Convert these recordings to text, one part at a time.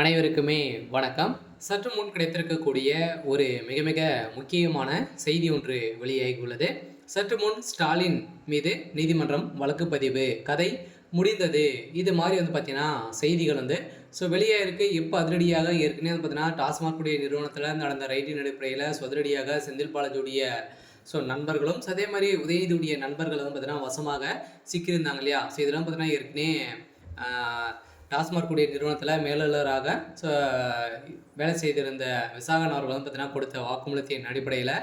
அனைவருக்குமே வணக்கம். சற்று முன் கிடைத்திருக்கக்கூடிய ஒரு மிக மிக முக்கியமான செய்தி ஒன்று வெளியாகியுள்ளது. சற்று முன் ஸ்டாலின் மீது நீதிமன்றம் வழக்கு பதிவு, கதை முடிந்தது. இது மாதிரி பார்த்தீங்கன்னா செய்திகள் வெளியாயிருக்கு. இப்போ அதிரடியாக ஏற்கனவே பார்த்தீங்கன்னா டாஸ்மாக் உடைய நிறுவனத்தில் நடந்த ரைடின் அடிப்படையில் அதிரடியாக செந்தில் பாலாஜியுடைய நண்பர்களும் அதே மாதிரி உதயநிதியுடைய நண்பர்கள் பார்த்தீங்கன்னா வசமாக சிக்கியிருந்தாங்க இல்லையா? இதெல்லாம் பார்த்தீங்கன்னா ஏற்கனவே டாஸ்மாக் உடைய நிறுவனத்தில் மேலாளராக வேலை செய்திருந்த விசாகன் அவர்கள் பார்த்தீங்கன்னா கொடுத்த வாக்குமூலத்தின் அடிப்படையில்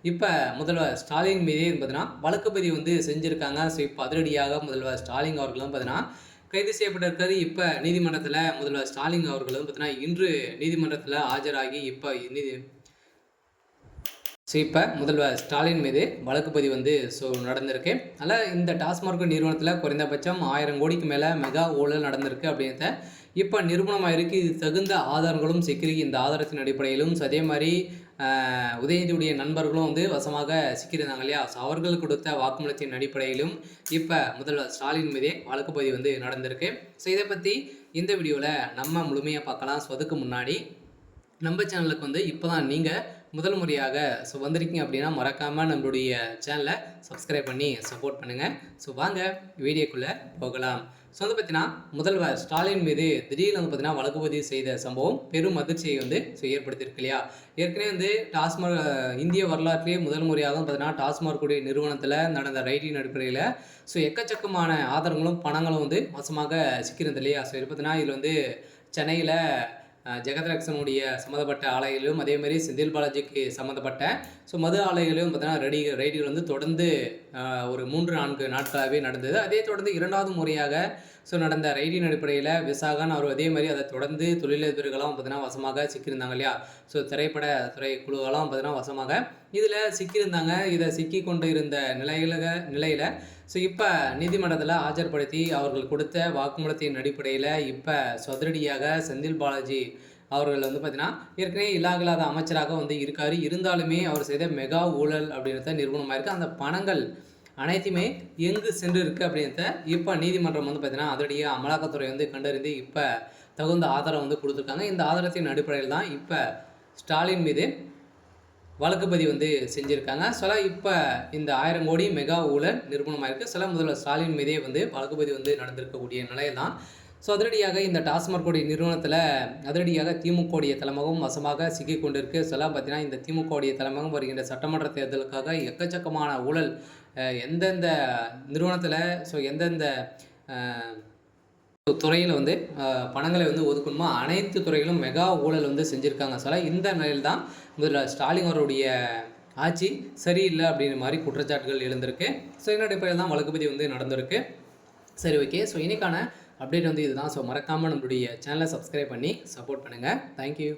இப்போ முதல்வர் ஸ்டாலின் மீதே பார்த்தீங்கன்னா வழக்கு பதிவு செஞ்சுருக்காங்க. இப்போ அதிரடியாக முதல்வர் ஸ்டாலின் அவர்களும் பார்த்தீங்கன்னா கைது செய்யப்பட்டிருக்காரு. இப்போ நீதிமன்றத்தில் முதல்வர் ஸ்டாலின் அவர்களும் பார்த்தீங்கன்னா இன்று நீதிமன்றத்தில் ஆஜராகி இப்போ இப்போ முதல்வர் ஸ்டாலின் மீது வழக்கு பதிவு நடந்திருக்கு. அதில் இந்த டாஸ்மாக் நிறுவனத்தில் குறைந்தபட்சம் 1000 கோடிக்கு மேலே மெகா ஊழல் நடந்திருக்கு அப்படின்றத இப்போ நிரூபணமாக இருக்குது. இது தகுந்த ஆதாரங்களும் சிக்கிருக்கு. இந்த ஆதாரத்தின் அடிப்படையிலும் அதே மாதிரி உதயநிதியுடைய நண்பர்களும் வசமாக சிக்கியிருந்தாங்க இல்லையா? அவர்கள் கொடுத்த வாக்குமூலத்தின் அடிப்படையிலும் இப்போ முதல்வர் ஸ்டாலின் மீதே வழக்கு பதிவு நடந்திருக்கு. இதை பற்றி இந்த வீடியோவில் நம்ம முழுமையாக பார்க்கலாம். அதுக்கு முன்னாடி நம்ம சேனலுக்கு இப்போ தான் நீங்கள் முதல் முறையாக வந்திருக்கீங்க அப்படின்னா மறக்காமல் நம்மளுடைய சேனலை சப்ஸ்கிரைப் பண்ணி சப்போர்ட் பண்ணுங்கள். வாங்க வீடியோக்குள்ளே போகலாம். பார்த்தீங்கன்னா முதல்வர் ஸ்டாலின் மீது திடீர்னு பார்த்தீங்கன்னா வழக்கு பதிவு செய்த சம்பவம் பெரும் அதிர்ச்சியை ஏற்படுத்தியிருக்கு இல்லையா? ஏற்கனவே டாஸ்மாக் இந்திய வரலாற்றிலேயே முதல் முறையாக பார்த்தீங்கன்னா டாஸ்மாக் உடைய நிறுவனத்தில் நடந்த ரைடின் அடிப்படையில் எக்கச்சக்கமான ஆதாரங்களும் பணங்களும் மோசமாக சிக்கிறது இல்லையா? இது பார்த்தீங்கன்னா இதில் சென்னையில் ஜெகத்ரக்ஷனுடைய சம்மந்தப்பட்ட ஆலைகளிலும் அதே மாதிரி செந்தில் பாலாஜிக்கு சம்மந்தப்பட்ட மது ஆலைகளிலும் பார்த்தீங்கன்னா ரைடுகள் தொடர்ந்து ஒரு 3-4 நாட்களாகவே நடந்தது. அதே தொடர்ந்து இரண்டாவது முறையாக நடந்த ரைடின் அடிப்படையில் விசாகன் அவர் அதே மாதிரி அதை தொடர்ந்து தொழிலதிபர்களும் பார்த்தீங்கன்னா வசமாக சிக்கியிருந்தாங்க இல்லையா? திரைப்பட துறை குழுவெல்லாம் பார்த்தீங்கன்னா வசமாக இதில் சிக்கியிருந்தாங்க. இதை சிக்கி கொண்டு இருந்த நிலையில் இப்போ நீதிமன்றத்தில் ஆஜர்படுத்தி அவர்கள் கொடுத்த வாக்குமூலத்தின் அடிப்படையில் இப்போ அதிரடியாக செந்தில் பாலாஜி அவர்கள் பார்த்தீங்கன்னா ஏற்கனவே இல்லாத அமைச்சராக இருக்கார். இருந்தாலுமே அவர் செய்த மெகா ஊழல் அப்படின்றத நிரூபணமாக இருக்குது. அந்த பணங்கள் அனைத்துமே எங்கு சென்று இருக்குது அப்படின்றத இப்போ நீதிமன்றம் பார்த்தீங்கன்னா அதிரடியாக அமலாக்கத்துறை கண்டறிந்து இப்போ தகுந்த ஆதாரம் கொடுத்துருக்காங்க. இந்த ஆதாரத்தின் அடிப்படையில் தான் இப்போ ஸ்டாலின் மீது வழக்கு பதிவு செஞ்சுருக்காங்க. இப்போ இந்த 1000 கோடி மெகா ஊழல் நிரூபணமாக இருக்குது. முதல்வர் ஸ்டாலின் மீதே வழக்கு பதிவு நடந்திருக்கக்கூடிய நிலையில் தான் அதிரடியாக இந்த டாஸ்மாக் நிறுவனத்தில் அதிரடியாக திமுகவுடைய தலைமையும் வசமாக சிக்கி கொண்டிருக்கு. பார்த்தீங்கன்னா இந்த திமுகவுடைய தலைமையும் வருகின்ற சட்டமன்ற தேர்தலுக்காக எக்கச்சக்கமான ஊழல் எந்தெந்த நிறுவனத்தில் எந்தெந்த துறையில் பணங்களை ஒதுக்கணுமோ அனைத்து துறையிலும் மெகா ஊழல் செஞ்சுருக்காங்க. இந்த நிலையில் தான் முதல்வர் ஸ்டாலின் அவருடைய ஆட்சி சரியில்லை அப்படிங்கிற மாதிரி குற்றச்சாட்டுகள் எழுந்திருக்கு. இதன் அடிப்படையில் தான் வழக்கு பதிவு நடந்திருக்கு. சரி, ஓகே. இன்னைக்கான அப்டேட் இதுதான். மறக்காமல் நம்மளுடைய சேனலை சப்ஸ்கிரைப் பண்ணி சப்போர்ட் பண்ணுங்கள். தேங்க்யூ.